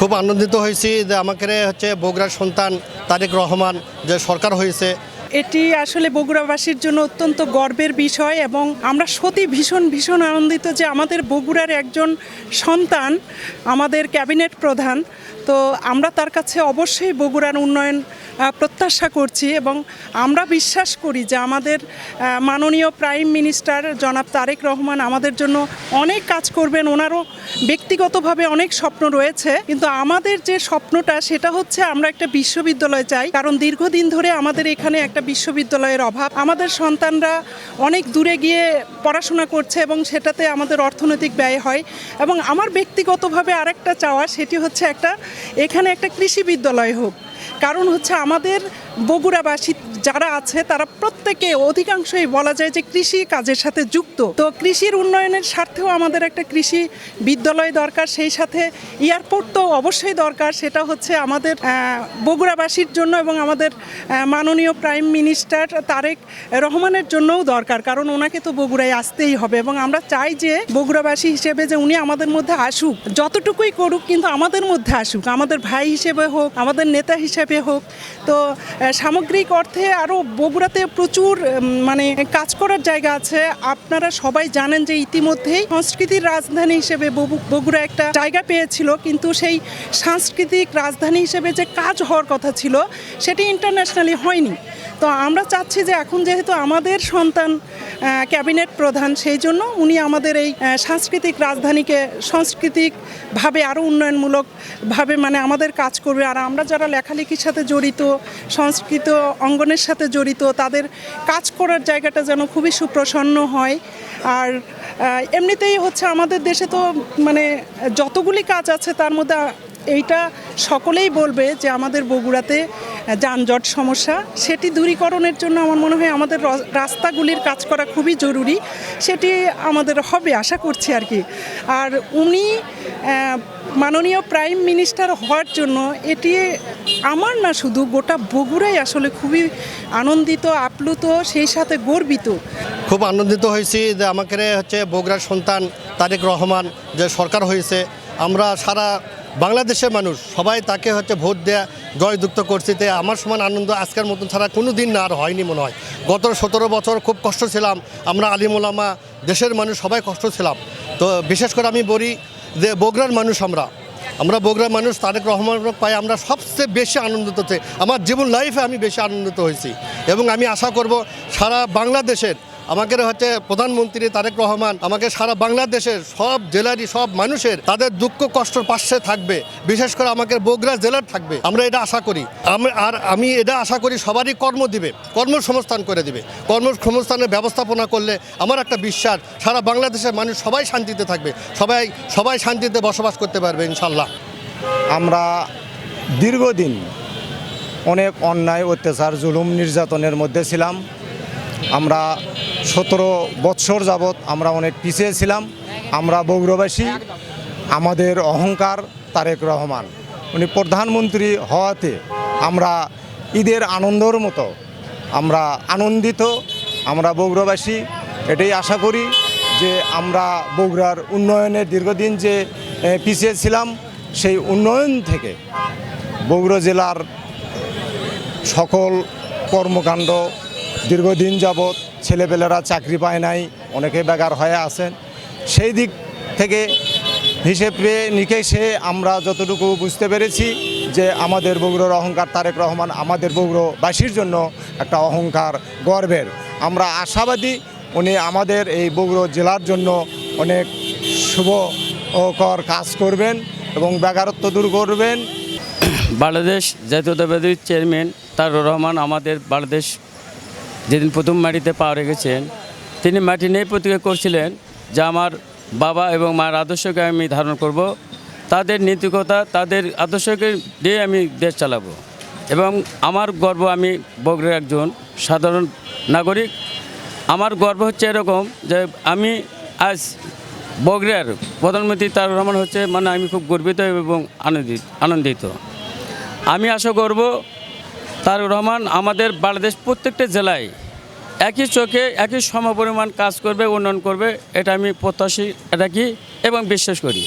খুব আনন্দিত হয়েছি যে আমাকে হচ্ছে বগুড়ার সন্তান তারেক রহমান যে সরকার হয়েছে। এটি আসলে বগুড়াবাসীর জন্য অত্যন্ত গর্বের বিষয় এবং আমরা সত্যি ভীষণ ভীষণ আনন্দিত যে আমাদের বগুড়ার একজন সন্তান আমাদের ক্যাবিনেট প্রধান। তো আমরা তার কাছে অবশ্যই বগুড়ার উন্নয়ন প্রত্যাশা করছি এবং আমরা বিশ্বাস করি যে আমাদের মাননীয় প্রাইম মিনিস্টার জনাব তারেক রহমান আমাদের জন্য অনেক কাজ করবেন। ওনারও ব্যক্তিগতভাবে অনেক স্বপ্ন রয়েছে, কিন্তু আমাদের যে স্বপ্নটা সেটা হচ্ছে আমরা একটা বিশ্ববিদ্যালয় চাই, কারণ দীর্ঘদিন ধরে আমাদের এখানে একটা বিশ্ববিদ্যালয়ের অভাব। আমাদের সন্তানরা অনেক দূরে গিয়ে পড়াশোনা করছে এবং সেটাতে আমাদের অর্থনৈতিক ব্যয় হয়। এবং আমার ব্যক্তিগতভাবে আরেকটা চাওয়া, সেটি হচ্ছে এখানে একটা কৃষি বিদ্যালয় হোক, কারণ হচ্ছে আমাদের বগুড়াবাসী যারা আছে তারা প্রত্যেকে অধিকাংশই বলা যায় যে কৃষি কাজের সাথে যুক্ত। তো কৃষির উন্নয়নের স্বার্থেও আমাদের একটা কৃষি বিদ্যালয় দরকার, সেই সাথে এয়ারপোর্ট তো অবশ্যই দরকার। সেটা হচ্ছে আমাদের বগুড়াবাসীর জন্য এবং আমাদের মাননীয় প্রাইম মিনিস্টার তারেক রহমানের জন্যও দরকার, কারণ ওনাকে তো বগুড়ায় আসতেই হবে এবং আমরা চাই যে বগুড়াবাসী হিসেবে যে উনি আমাদের মধ্যে আসুক, যতটুকুই করুক কিন্তু আমাদের মধ্যে আসুক, আমাদের ভাই হিসেবে হোক, আমাদের নেতা হিসেবে হোক। তো সামগ্রিক অর্থে আরও বগুড়াতে প্রচুর কাজ করার জায়গা আছে। আপনারা সবাই জানেন যে ইতিমধ্যেই সংস্কৃতির রাজধানী হিসেবে বগুড়া একটা জায়গা পেয়েছিল, কিন্তু সেই সাংস্কৃতিক রাজধানী হিসেবে যে কাজ হওয়ার কথা ছিল সেটি ইন্টারন্যাশনালি হয়নি। তো আমরা চাচ্ছি যে এখন যেহেতু আমাদের সন্তান ক্যাবিনেট প্রধান, সেই জন্য উনি আমাদের এই সাংস্কৃতিক রাজধানীকে সাংস্কৃতিকভাবে আরও উন্নয়নমূলকভাবে আমাদের কাজ করবে। আর আমরা যারা লেখালেখির সাথে জড়িত, সংস্কৃত অঙ্গনের সাথে জড়িত, তাদের কাজ করার জায়গাটা যেন খুবই সুপ্রসন্ন হয়। আর এমনিতেই হচ্ছে আমাদের দেশে তো যতগুলি কাজ আছে তার মধ্যে এইটা সকলেই বলবে যে আমাদের বগুড়াতে যানজট সমস্যা, সেটি দূরীকরণের জন্য আমার মনে হয় আমাদের রাস্তাগুলির কাজ করা খুবই জরুরি। সেটি আমাদের হবে আশা করছি আর কি। আর উনি মাননীয় প্রাইম মিনিস্টার হওয়ার জন্য এটি আমার না, শুধু গোটা বগুড়াই আসলে খুবই আনন্দিত, আপ্লুত, সেই সাথে গর্বিত। খুব আনন্দিত হয়েছি যে আমাকে হচ্ছে বগুড়ার সন্তান তারেক রহমান যে সরকার হয়েছে। আমরা সারা বাংলাদেশের মানুষ সবাই তাকে হচ্ছে ভোট দেয়া জয়যুক্ত করছি। তে আমার সমান আনন্দ আজকের মতন ছাড়া কোনো দিন না আর হয়নি মনে হয়। গত 17 বছর খুব কষ্ট ছিলাম আমরা, আলিম ওলামা, দেশের মানুষ সবাই কষ্ট ছিলাম। তো বিশেষ করে আমি বলি যে বগুড়ার মানুষ আমরা বগুড়ার মানুষ তারেক রহমান পাই আমরা সবচেয়ে বেশি আনন্দিত হচ্ছে। আমার জীবন লাইফে আমি বেশি আনন্দিত হয়েছি এবং আমি আশা করব সারা বাংলাদেশের আমাকে হচ্ছে প্রধানমন্ত্রী তারেক রহমান আমাকে সারা বাংলাদেশের সব জেলারই সব মানুষের তাদের দুঃখ কষ্টর পাশে থাকবে, বিশেষ করে আমাকে বগুড়া জেলার থাকবে। আমরা এটা আশা করি। আমি এটা আশা করি সবারই কর্ম দিবে, কর্মসংস্থান করে দিবে। কর্মসংস্থানের ব্যবস্থাপনা করলে আমার একটা বিশ্বাস সারা বাংলাদেশের মানুষ সবাই শান্তিতে থাকবে, সবাই শান্তিতে বসবাস করতে পারবে ইনশাল্লাহ। আমরা দীর্ঘদিন অনেক অন্যায়, অত্যাচার, জুলুম, নির্যাতনের মধ্যে ছিলাম। আমরা 17 বৎসর যাবৎ আমরা অনেক পিছিয়ে ছিলাম। আমরা বগুড়াবাসী, আমাদের অহংকার তারেক রহমান, উনি প্রধানমন্ত্রী হওয়াতে আমরা ঈদের আনন্দর মতো আমরা আনন্দিত। আমরা বগুড়াবাসী এটাই আশা করি যে আমরা বগুড়ার উন্নয়নের দীর্ঘদিন যে পিছিয়ে ছিলাম, সেই উন্নয়ন থেকে বগুড়া জেলার সকল কর্মকাণ্ড, দীর্ঘদিন যাবৎ ছেলেপেলেরা চাকরি পায় নাই, অনেকে বেকার হয়ে আছেন, সেই দিক থেকে হিসেবে নিকেশে আমরা যতটুকু বুঝতে পেরেছি যে আমাদের বগুড়ার অহংকার তারেক রহমান আমাদের বগুড়াবাসীর জন্য একটা অহংকার, গর্বের। আমরা আশাবাদী উনি আমাদের এই বগুড়া জেলার জন্য অনেক শুভকর কাজ করবেন এবং বেকারত্ব দূর করবেন। বাংলাদেশ জাতীয়তাবাদী চেয়ারম্যান তারেক রহমান আমাদের বাংলাদেশ যেদিন প্রথম মাটিতে পা রেখেছেন, তিনি মাটি নিয়ে প্রতিজ্ঞা করছিলেন যে আমার বাবা এবং মার আদর্শকে আমি ধারণ করব, তাদের নীতিকতা, তাদের আদর্শকে দিয়ে আমি দেশ চালাবো। এবং আমার গর্ব, আমি বগুড়ার একজন সাধারণ নাগরিক। আমার গর্ব হচ্ছে এরকম যে আমি আজ বগুড়ার প্রধানমন্ত্রী তারেক রহমান হচ্ছে আমি খুব গর্বিত এবং আনন্দিত। আমি আশা করব তারেক রহমান আমাদের বাংলাদেশ প্রত্যেকটা জেলায় একই চোখে একই সমপরিমাণ কাজ করবে, উন্নয়ন করবে, এটা আমি প্রত্যাশী রাখি এবং বিশ্বাস করি।